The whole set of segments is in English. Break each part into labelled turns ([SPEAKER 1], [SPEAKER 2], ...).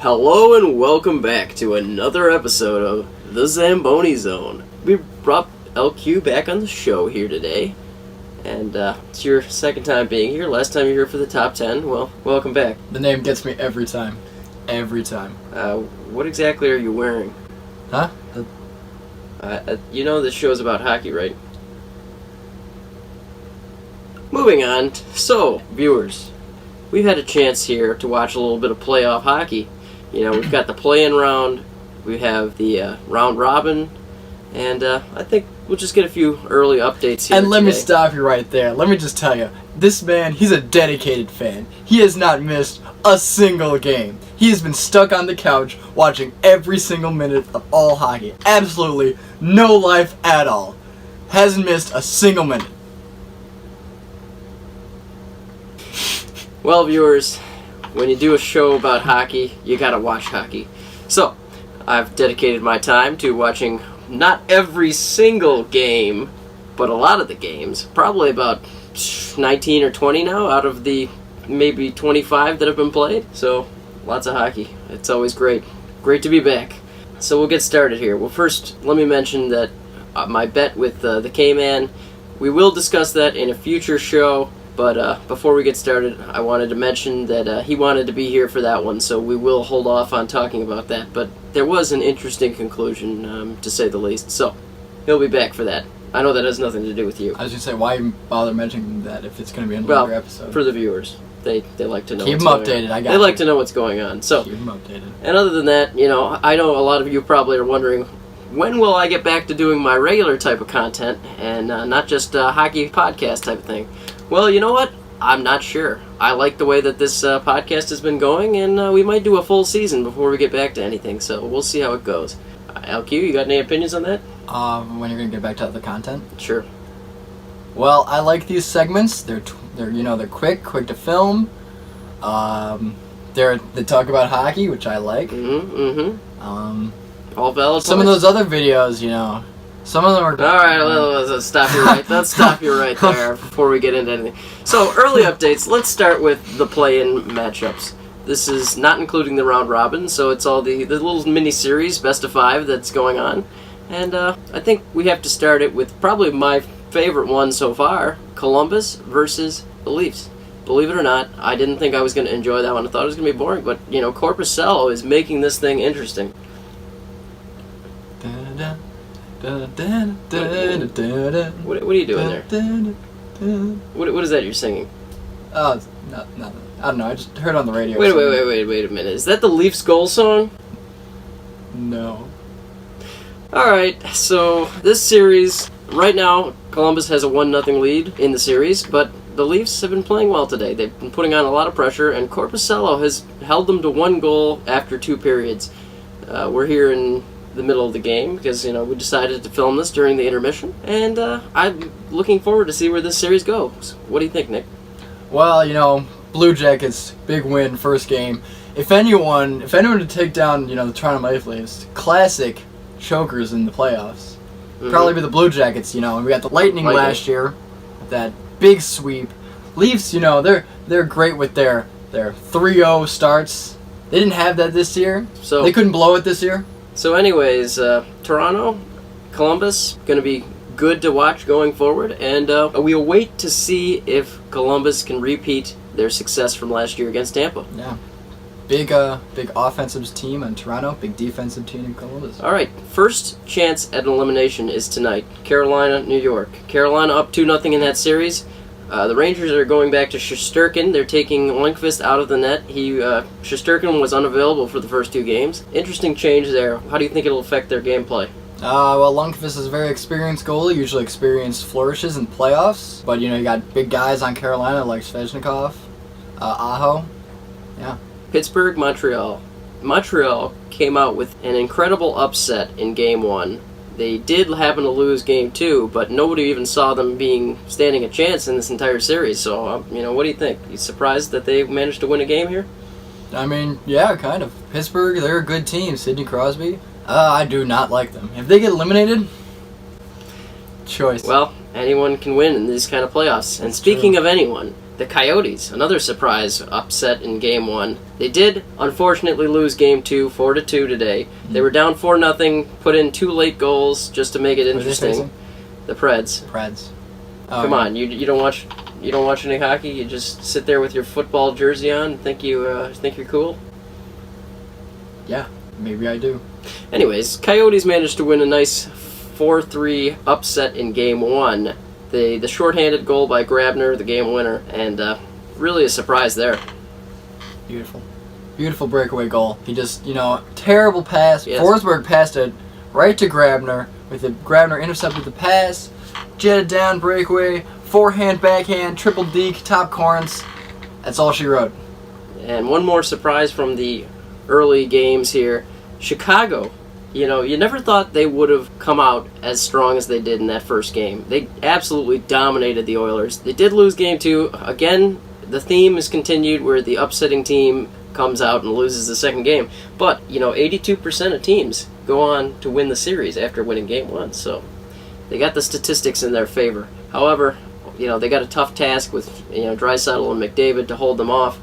[SPEAKER 1] Hello and welcome back to another episode of the Zamboni Zone. We brought LQ back on the show here today, and it's your second time being here. Last time you were here for the top 10. Well, welcome back.
[SPEAKER 2] The name gets me every time. Every time.
[SPEAKER 1] What exactly are you wearing?
[SPEAKER 2] Huh?
[SPEAKER 1] You know this show's about hockey, right? Moving on. So, viewers, we've had a chance here to watch a little bit of playoff hockey. You know, we've got the play-in round, we have the round robin, and I think we'll just get a few early updates here.
[SPEAKER 2] And let
[SPEAKER 1] today.
[SPEAKER 2] me stop you right there. Let me just tell you, this man, he's a dedicated fan. He has not missed a single game. He has been stuck on the couch watching every single minute of all hockey. Absolutely no life at all. Hasn't missed a single minute.
[SPEAKER 1] Well, viewers, when you do a show about hockey, you gotta watch hockey. So, I've dedicated my time to watching not every single game, but a lot of the games. Probably about 19 or 20 now out of the maybe 25 that have been played. So, lots of hockey. It's always great. Great to be back. So we'll get started here. Well, first, let me mention that my bet with the K-Man, we will discuss that in a future show. But before we get started, I wanted to mention that he wanted to be here for that one, so we will hold off on talking about that. But there was an interesting conclusion, to say the least, so he'll be back for that. I know that has nothing to do with you.
[SPEAKER 2] I was going to say, why even bother mentioning that if it's going to be in another episode?
[SPEAKER 1] For the viewers. They like to know
[SPEAKER 2] Keep
[SPEAKER 1] what's
[SPEAKER 2] them
[SPEAKER 1] going
[SPEAKER 2] updated,
[SPEAKER 1] on.
[SPEAKER 2] I got
[SPEAKER 1] They
[SPEAKER 2] you.
[SPEAKER 1] like to know what's going on. So,
[SPEAKER 2] Keep them updated.
[SPEAKER 1] And other than that, you know, I know a lot of you probably are wondering, when will I get back to doing my regular type of content, and not just hockey podcast type of thing? Well, you know what? I'm not sure. I like the way that this podcast has been going, and we might do a full season before we get back to anything, so we'll see how it goes. LQ, you got any opinions on that?
[SPEAKER 2] When you're going to get back to the content?
[SPEAKER 1] Sure.
[SPEAKER 2] Well, I like these segments. They're quick to film. They talk about hockey, which I like.
[SPEAKER 1] All valid
[SPEAKER 2] Some of
[SPEAKER 1] points?
[SPEAKER 2] those other videos, some of them are...
[SPEAKER 1] Alright, let's stop you right. Let's stop you right there before we get into anything. So, early updates. Let's start with the play-in matchups. This is not including the round robin, so it's all the little mini-series, best of 5, that's going on. And I think we have to start it with probably my favorite one so far, Columbus versus the Leafs. Believe it or not, I didn't think I was going to enjoy that one. I thought it was going to be boring, but, Corpuscello is making this thing interesting. What are you doing there? What is that you're singing?
[SPEAKER 2] Oh, nothing. I don't know. I just heard on the radio.
[SPEAKER 1] Wait a minute. Is that the Leafs goal song?
[SPEAKER 2] No.
[SPEAKER 1] Alright, so this series, right now, Columbus has a 1-0 lead in the series, but the Leafs have been playing well today. They've been putting on a lot of pressure, and Corpuscello has held them to 1 goal after 2 periods. We're here in the middle of the game because, we decided to film this during the intermission, and I'm looking forward to see where this series goes. What do you think, Nick?
[SPEAKER 2] Well, Blue Jackets, big win, first game. If anyone to take down, the Toronto Maple Leafs, classic chokers in the playoffs, probably be the Blue Jackets, and we got the Lightning last year, that big sweep. Leafs, they're great with their 3-0 starts. They didn't have that this year. So they couldn't blow it this year.
[SPEAKER 1] So anyways, Toronto, Columbus, going to be good to watch going forward, and we'll wait to see if Columbus can repeat their success from last year against Tampa.
[SPEAKER 2] Yeah. Big offensive team in Toronto, big defensive team in Columbus.
[SPEAKER 1] All right, first chance at an elimination is tonight. Carolina, New York. Carolina up 2-0 in that series. The Rangers are going back to Shesterkin. They're taking Lundqvist out of the net. Shesterkin was unavailable for the first 2 games. Interesting change there. How do you think it'll affect their gameplay?
[SPEAKER 2] Well, Lundqvist is a very experienced goalie, usually experienced flourishes in playoffs. But, you got big guys on Carolina like Svechnikov, Aho. Yeah.
[SPEAKER 1] Pittsburgh, Montreal. Montreal came out with an incredible upset in Game 1. They did happen to lose Game 2, but nobody even saw them standing a chance in this entire series. So, what do you think? You surprised that they managed to win a game here?
[SPEAKER 2] I mean, yeah, kind of. Pittsburgh, they're a good team. Sidney Crosby, I do not like them. If they get eliminated, choice.
[SPEAKER 1] Well, anyone can win in these kind of playoffs. And speaking of anyone, the Coyotes, another surprise upset in Game 1. They did, unfortunately, lose Game 2, 4-2 today. They were down 4-0, put in 2 late goals just to make it interesting. The Preds.
[SPEAKER 2] Oh,
[SPEAKER 1] Come on, you don't watch any hockey? You just sit there with your football jersey on and think you're cool?
[SPEAKER 2] Yeah, maybe I do.
[SPEAKER 1] Anyways, Coyotes managed to win a nice 4-3 upset in Game 1. The shorthanded goal by Grabner, the game winner, and really a surprise there.
[SPEAKER 2] Beautiful breakaway goal. He just, terrible pass.
[SPEAKER 1] Yes.
[SPEAKER 2] Forsberg passed it right to Grabner. Grabner intercepted the pass, jetted down, breakaway, forehand, backhand, triple deke, top corners. That's all she wrote.
[SPEAKER 1] And one more surprise from the early games here. Chicago. You never thought they would have come out as strong as they did in that first game. They absolutely dominated the Oilers. They did lose Game 2. Again, the theme is continued where the upsetting team comes out and loses the second game. But, 82% of teams go on to win the series after winning Game 1. So they got the statistics in their favor. However, they got a tough task with, Draisaitl and McDavid to hold them off.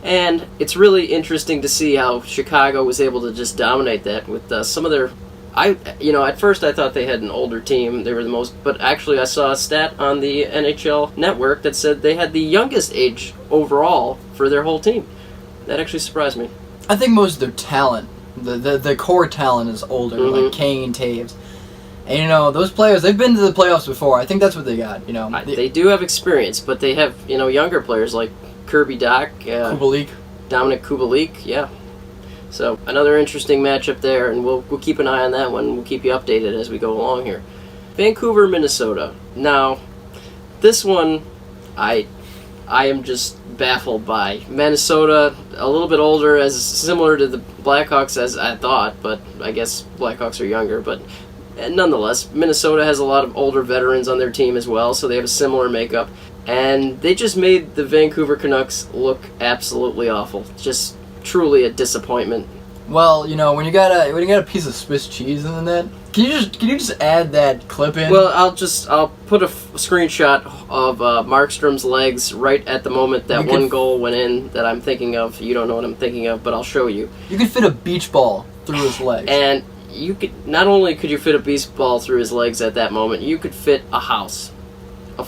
[SPEAKER 1] And it's really interesting to see how Chicago was able to just dominate that with some of their... at first I thought they had an older team. They were the most... But actually I saw a stat on the NHL network that said they had the youngest age overall for their whole team. That actually surprised me.
[SPEAKER 2] I think most of their talent, the core talent is older, like Kane, Taves. And, those players, they've been to the playoffs before. I think that's what they got,
[SPEAKER 1] They do have experience, but they have, younger players like Kirby Dach, Dominic Kubalik, yeah. So another interesting matchup there, and we'll keep an eye on that one. We'll keep you updated as we go along here. Vancouver, Minnesota. Now, this one, I am just baffled by. Minnesota, a little bit older, as similar to the Blackhawks as I thought, but I guess Blackhawks are younger. But nonetheless, Minnesota has a lot of older veterans on their team as well, so they have a similar makeup. And they just made the Vancouver Canucks look absolutely awful. Just truly a disappointment.
[SPEAKER 2] Well, when you got a piece of Swiss cheese in the net, can you just add that clip in?
[SPEAKER 1] Well, I'll put a screenshot of Markstrom's legs right at the moment that one goal went in that I'm thinking of. You don't know what I'm thinking of, but I'll show you.
[SPEAKER 2] You could fit a beach ball through his legs.
[SPEAKER 1] And you could not only could you fit a beach ball through his legs at that moment, you could fit a house.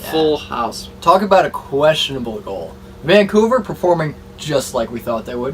[SPEAKER 1] Full house.
[SPEAKER 2] Talk about a questionable goal. Vancouver performing just like we thought they would.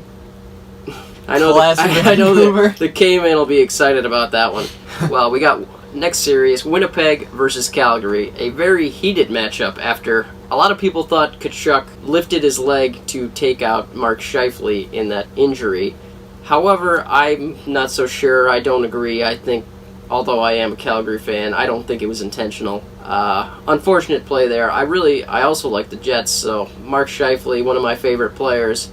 [SPEAKER 1] I know that the K-Man will be excited about that one. Well, we got next series, Winnipeg versus Calgary. A very heated matchup after a lot of people thought Tkachuk lifted his leg to take out Mark Scheifele in that injury. However, I'm not so sure. I don't agree. I think, although I am a Calgary fan, I don't think it was intentional. Unfortunate play there. I also like the Jets, so Mark Scheifele, one of my favorite players,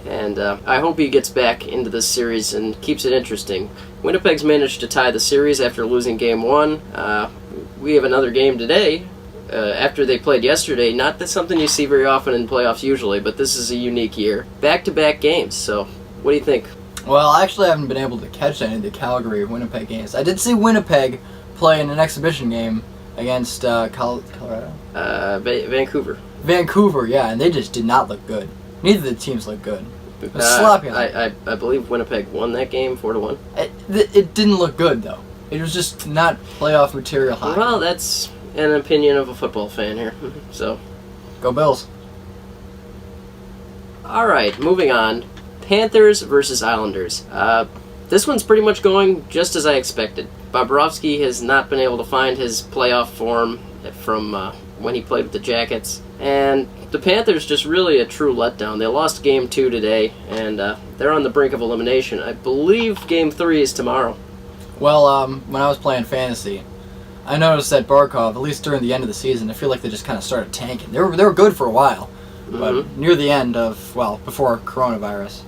[SPEAKER 1] and I hope he gets back into this series and keeps it interesting. Winnipeg's managed to tie the series after losing Game 1. We have another game today after they played yesterday. Not that something you see very often in playoffs usually, but this is a unique year. Back-to-back games, so what do you think?
[SPEAKER 2] Well, actually I haven't been able to catch any of the Calgary-Winnipeg games. I did see Winnipeg play in an exhibition game against Colorado?
[SPEAKER 1] Vancouver.
[SPEAKER 2] Vancouver, yeah, and they just did not look good. Neither of the teams looked good. It was sloppy.
[SPEAKER 1] I believe Winnipeg won that game 4-1.
[SPEAKER 2] It didn't look good, though. It was just not playoff material hockey.
[SPEAKER 1] Well, that's an opinion of a football fan here. So,
[SPEAKER 2] go Bills.
[SPEAKER 1] All right, moving on. Panthers versus Islanders. This one's pretty much going just as I expected. Bobrovsky has not been able to find his playoff form from when he played with the Jackets. And the Panthers just really a true letdown. They lost Game 2 today, and they're on the brink of elimination. I believe Game 3 is tomorrow.
[SPEAKER 2] Well, when I was playing fantasy, I noticed that Barkov, at least during the end of the season, I feel like they just kind of started tanking. They were good for a while, but near the end of, before coronavirus,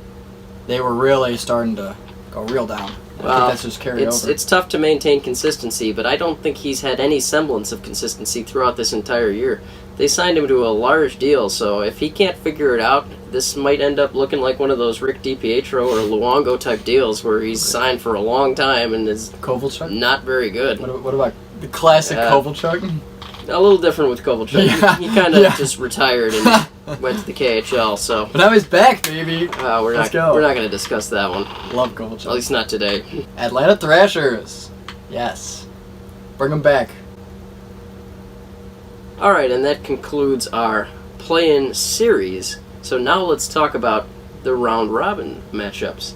[SPEAKER 2] they were really starting to go real down. I think that's just carried over.
[SPEAKER 1] It's tough to maintain consistency, but I don't think he's had any semblance of consistency throughout this entire year. They signed him to a large deal, so if he can't figure it out, this might end up looking like one of those Rick DiPietro or Luongo type deals where he's signed for a long time and is
[SPEAKER 2] Kovalchuk?
[SPEAKER 1] Not very good.
[SPEAKER 2] What about the classic Kovalchuk?
[SPEAKER 1] A little different with Kovalchuk.
[SPEAKER 2] Yeah.
[SPEAKER 1] He kind of just retired and went to the KHL. So
[SPEAKER 2] But now he's back, baby.
[SPEAKER 1] Let's
[SPEAKER 2] go.
[SPEAKER 1] We're not going to discuss that one.
[SPEAKER 2] Love Gold.
[SPEAKER 1] At least not today.
[SPEAKER 2] Atlanta Thrashers. Yes. Bring them back.
[SPEAKER 1] All right, and that concludes our play-in series. So now let's talk about the round-robin matchups.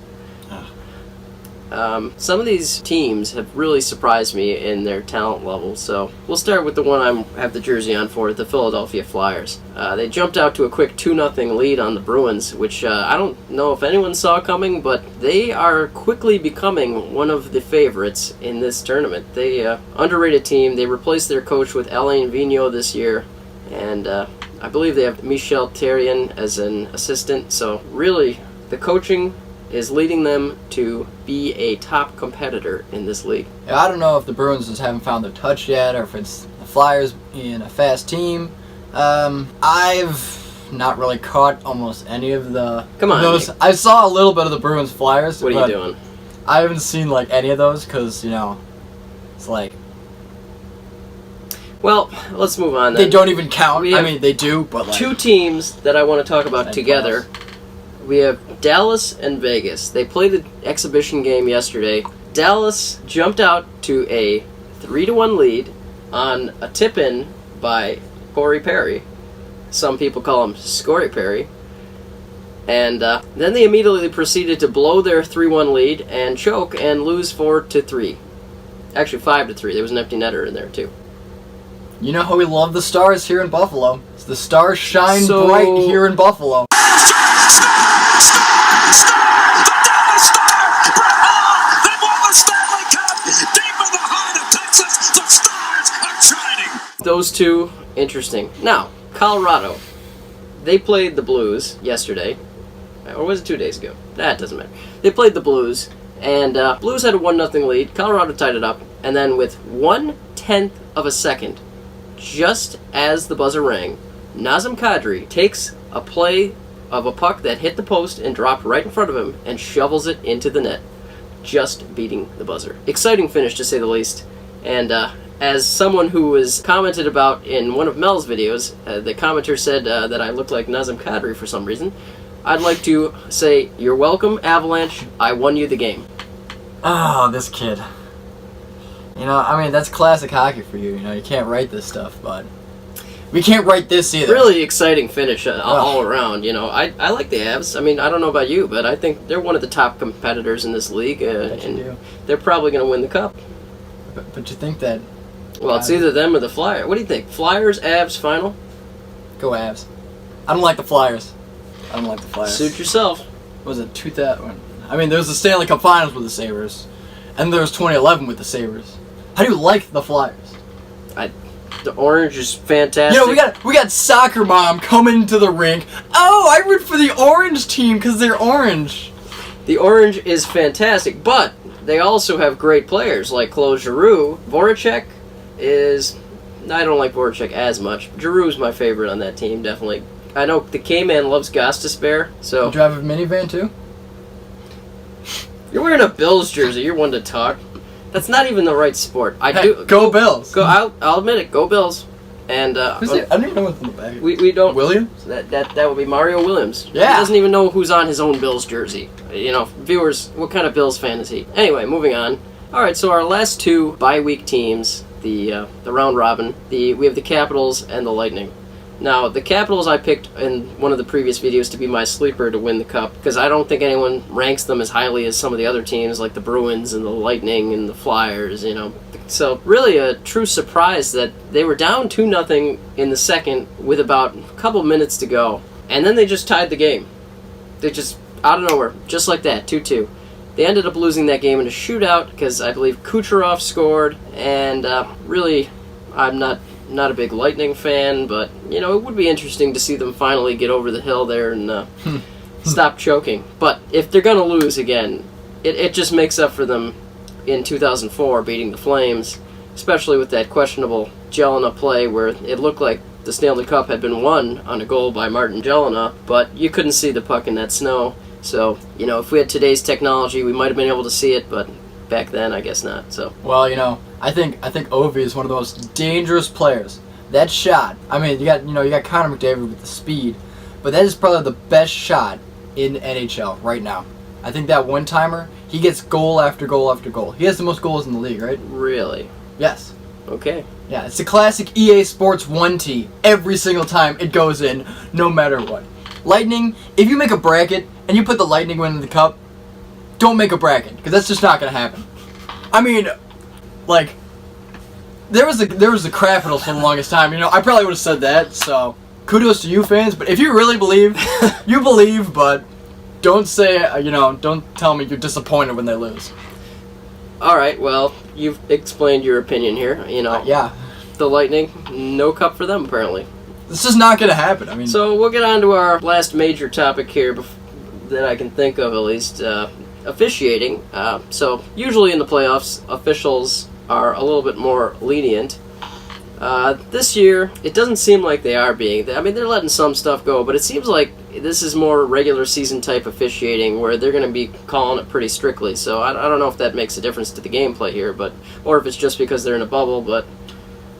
[SPEAKER 1] Some of these teams have really surprised me in their talent level, so we'll start with the one I have the jersey on for, the Philadelphia Flyers. They jumped out to a quick 2-0 lead on the Bruins, which I don't know if anyone saw coming, but they are quickly becoming one of the favorites in this tournament. They underrated team. They replaced their coach with Alain Vigneault this year, and I believe they have Michel Therrien as an assistant, so really the coaching is leading them to be a top competitor in this league.
[SPEAKER 2] Yeah, I don't know if the Bruins just haven't found their touch yet, or if it's the Flyers in a fast team. I've not really caught almost any of the...
[SPEAKER 1] Come on,
[SPEAKER 2] those.
[SPEAKER 1] Nick.
[SPEAKER 2] I saw a little bit of the Bruins Flyers.
[SPEAKER 1] What are you doing?
[SPEAKER 2] I haven't seen like any of those because, it's like...
[SPEAKER 1] Well, let's move on then.
[SPEAKER 2] They don't even count.
[SPEAKER 1] I
[SPEAKER 2] mean, they do, but like...
[SPEAKER 1] Two teams that I want to talk about together.
[SPEAKER 2] Plus.
[SPEAKER 1] We have Dallas and Vegas. They played an exhibition game yesterday. Dallas jumped out to a 3-1 lead on a tip-in by Corey Perry. Some people call him Scory Perry. And then they immediately proceeded to blow their 3-1 lead and choke and lose 4-3. Actually, 5-3. There was an empty netter in there, too.
[SPEAKER 2] You know how we love the Stars here in Buffalo. The Stars shine bright here in Buffalo.
[SPEAKER 1] Those two, interesting. Now, Colorado. They played the Blues yesterday. Or was it 2 days ago? That doesn't matter. They played the Blues, and Blues had a 1-0 lead. Colorado tied it up, and then with 1/10 of a second, just as the buzzer rang, Nazem Kadri takes a play of a puck that hit the post and dropped right in front of him and shovels it into the net, just beating the buzzer. Exciting finish, to say the least. And as someone who was commented about in one of Mel's videos, the commenter said that I looked like Nazem Kadri for some reason. I'd like to say, you're welcome, Avalanche. I won you the game.
[SPEAKER 2] Oh, this kid. That's classic hockey for you. You can't write this stuff, but we can't write this either.
[SPEAKER 1] Really exciting finish all around. I like the Avs. I don't know about you, but I think they're one of the top competitors in this league, and they're probably going to win the cup.
[SPEAKER 2] But you think that...
[SPEAKER 1] Well, it's either them or the Flyers. What do you think? Flyers, Avs, final?
[SPEAKER 2] Go Avs. I don't like the Flyers.
[SPEAKER 1] Suit yourself.
[SPEAKER 2] What was it 2000? There was the Stanley Cup Finals with the Sabres, and there was 2011 with the Sabres. How do you like the Flyers?
[SPEAKER 1] The orange is fantastic.
[SPEAKER 2] We got soccer mom coming to the rink. Oh, I root for the orange team because they're orange.
[SPEAKER 1] The orange is fantastic, but they also have great players like Claude Giroux. Voracek is... I don't like Voracek as much. Giroux's my favorite on that team, definitely. I know the K-Man loves Gostisbehere, so...
[SPEAKER 2] You drive a minivan, too?
[SPEAKER 1] You're wearing a Bills jersey. You're one to talk. That's not even the right sport.
[SPEAKER 2] Go Bills.
[SPEAKER 1] I'll admit it. Go Bills. And
[SPEAKER 2] I don't even know what's in the bag.
[SPEAKER 1] We don't...
[SPEAKER 2] Williams?
[SPEAKER 1] That would be Mario Williams.
[SPEAKER 2] Yeah.
[SPEAKER 1] He doesn't even know who's on his own Bills jersey. Viewers, what kind of Bills fan is he? Anyway, moving on. All right, so our last two bye-week teams, the round robin, we have the Capitals and the Lightning. Now, the Capitals I picked in one of the previous videos to be my sleeper to win the Cup, because I don't think anyone ranks them as highly as some of the other teams, like the Bruins and the Lightning and the Flyers, So, really a true surprise that they were down 2-0 in the second with about a couple minutes to go, and then they just tied the game. They just, out of nowhere, just like that, 2-2. They ended up losing that game in a shootout, because I believe Kucherov scored, and really, I'm not a big Lightning fan, but, it would be interesting to see them finally get over the hill there and stop choking. But if they're going to lose again, it just makes up for them in 2004 beating the Flames, especially with that questionable Jelena play where it looked like the Stanley Cup had been won on a goal by Martin Jelena, but you couldn't see the puck in that snow. So, if we had today's technology, we might have been able to see it, but back then, I guess not. So.
[SPEAKER 2] Well, I think Ovi is one of the most dangerous players. That shot. You got Connor McDavid with the speed, but that is probably the best shot in NHL right now. I think that one-timer, he gets goal after goal after goal. He has the most goals in the league, right?
[SPEAKER 1] Really?
[SPEAKER 2] Yes.
[SPEAKER 1] Okay.
[SPEAKER 2] Yeah, it's the classic EA Sports 1T. Every single time it goes in, no matter what. Lightning, if you make a bracket and you put the Lightning win in the cup, don't make a bracket, because that's just not going to happen. I mean, like, there was the crapitals for the longest time. You know, I probably would have said that, so kudos to you fans. But if you really believe, you believe, but don't say, don't tell me you're disappointed when they lose.
[SPEAKER 1] All right, well, you've explained your opinion here.
[SPEAKER 2] Yeah.
[SPEAKER 1] The Lightning, no cup for them, apparently.
[SPEAKER 2] This is not going to happen. I mean,
[SPEAKER 1] so we'll get on to our last major topic here that I can think of, at least, officiating. So usually in the playoffs, officials are a little bit more lenient. This year, it doesn't seem like they are being. I mean, they're letting some stuff go, but it seems like this is more regular season type officiating where they're going to be calling it pretty strictly. So I don't know if that makes a difference to the gameplay here, or if it's just because they're in a bubble. But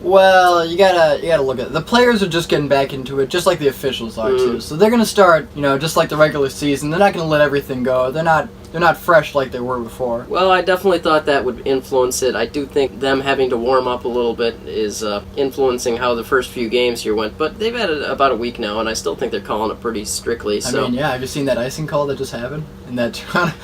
[SPEAKER 2] well, you gotta look at it. The players are just getting back into it, just like the officials are too. So they're gonna start, just like the regular season. They're not gonna let everything go. They're not fresh like they were before.
[SPEAKER 1] Well, I definitely thought that would influence it. I do think them having to warm up a little bit is influencing how the first few games here went. But they've had about a week now, and I still think they're calling it pretty strictly. So.
[SPEAKER 2] I mean, yeah. Have you seen that icing call that just happened in that?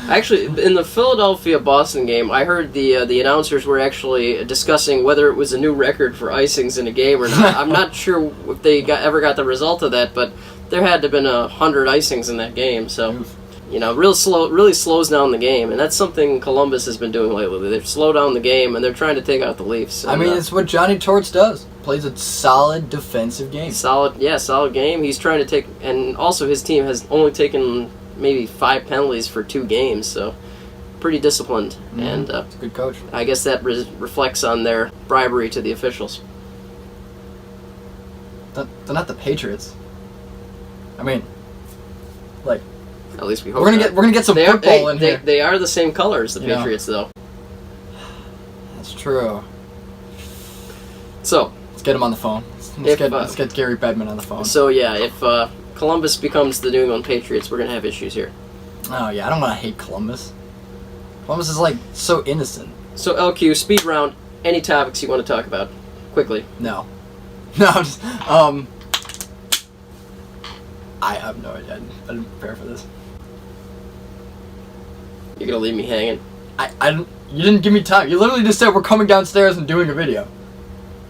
[SPEAKER 1] Actually, in the Philadelphia-Boston game, I heard the announcers were actually discussing whether it was a new record for icings in a game or not. I'm not sure if they ever got the result of that, but there had to have been 100 icings in that game. So. Really slows down the game, and that's something Columbus has been doing lately. They've slowed down the game, and they're trying to take out the Leafs. And,
[SPEAKER 2] I mean, it's what Johnny Torts does. Plays a solid defensive game.
[SPEAKER 1] Solid game. He's trying to take, and also his team has only taken maybe 5 penalties for 2 games, so pretty disciplined. And
[SPEAKER 2] it's a good coach.
[SPEAKER 1] I guess that reflects on their bribery to the officials.
[SPEAKER 2] They're not the Patriots. I mean, like.
[SPEAKER 1] At least we hope.
[SPEAKER 2] We're gonna get some football in here.
[SPEAKER 1] They are the same color as the Patriots, though.
[SPEAKER 2] That's true.
[SPEAKER 1] So
[SPEAKER 2] let's get him on the phone. Let's get Gary Bettman on the phone.
[SPEAKER 1] So yeah, if Columbus becomes the New England Patriots, we're gonna have issues here.
[SPEAKER 2] Oh yeah, I don't want to hate Columbus. Columbus is like so innocent.
[SPEAKER 1] So LQ, speed round. Any topics you want to talk about, quickly?
[SPEAKER 2] No, just I have no idea. I didn't prepare for this.
[SPEAKER 1] You're gonna leave me hanging.
[SPEAKER 2] You didn't give me time. You literally just said we're coming downstairs and doing a video.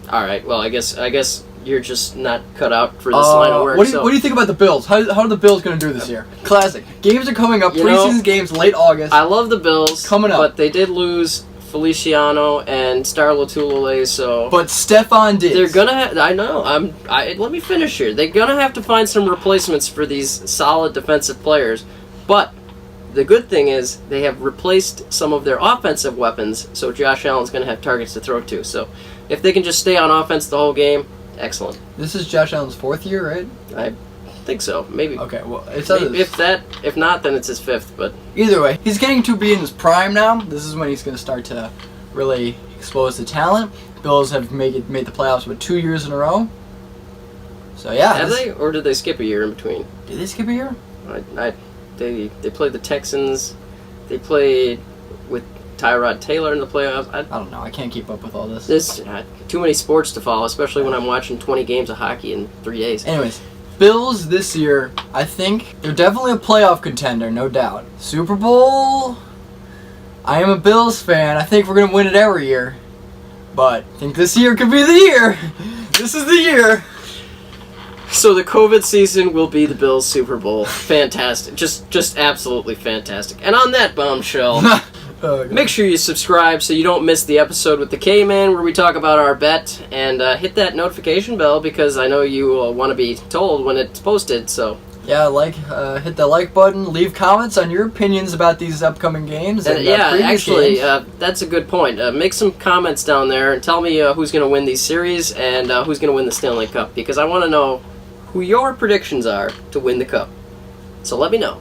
[SPEAKER 1] All right. Well, I guess you're just not cut out for this line of work.
[SPEAKER 2] What do you think about the Bills? How are the Bills going to do this year? Classic. Games are coming up. Preseason games late August.
[SPEAKER 1] I love the Bills
[SPEAKER 2] coming up,
[SPEAKER 1] but they did lose Feliciano and Star Lotulelei, so.
[SPEAKER 2] But Stefan Diggs.
[SPEAKER 1] They're gonna. I know. Let me finish here. They're gonna have to find some replacements for these solid defensive players, but. The good thing is they have replaced some of their offensive weapons, so Josh Allen's going to have targets to throw to. So if they can just stay on offense the whole game, excellent.
[SPEAKER 2] This is Josh Allen's 4th year, right?
[SPEAKER 1] I think so. Maybe.
[SPEAKER 2] Okay, well,
[SPEAKER 1] if not, then it's his 5th. But
[SPEAKER 2] either way, he's getting to be in his prime now. This is when he's going to start to really expose the talent. Bills have made the playoffs with 2 years in a row. So yeah.
[SPEAKER 1] Have they, or did they skip a year in between?
[SPEAKER 2] Did they skip a year?
[SPEAKER 1] They played the Texans. They played with Tyrod Taylor in the playoffs. I
[SPEAKER 2] don't know. I can't keep up with all this.
[SPEAKER 1] There's too many sports to follow, especially when I'm watching 20 games of hockey in 3 days.
[SPEAKER 2] Anyways, Bills this year, I think they're definitely a playoff contender, no doubt. Super Bowl, I am a Bills fan. I think we're going to win it every year. But I think this year could be the year. This is the year.
[SPEAKER 1] So the COVID season will be the Bills' Super Bowl. Fantastic. Just absolutely fantastic. And on that bombshell, make sure you subscribe so you don't miss the episode with the K-Man where we talk about our bet. And hit that notification bell because I know you want to be told when it's posted. So
[SPEAKER 2] yeah, hit the like button. Leave comments on your opinions about these upcoming games. And
[SPEAKER 1] actually, that's a good point. Make some comments down there and tell me who's going to win these series and who's going to win the Stanley Cup. Because I want to know who your predictions are to win the Cup. So let me know.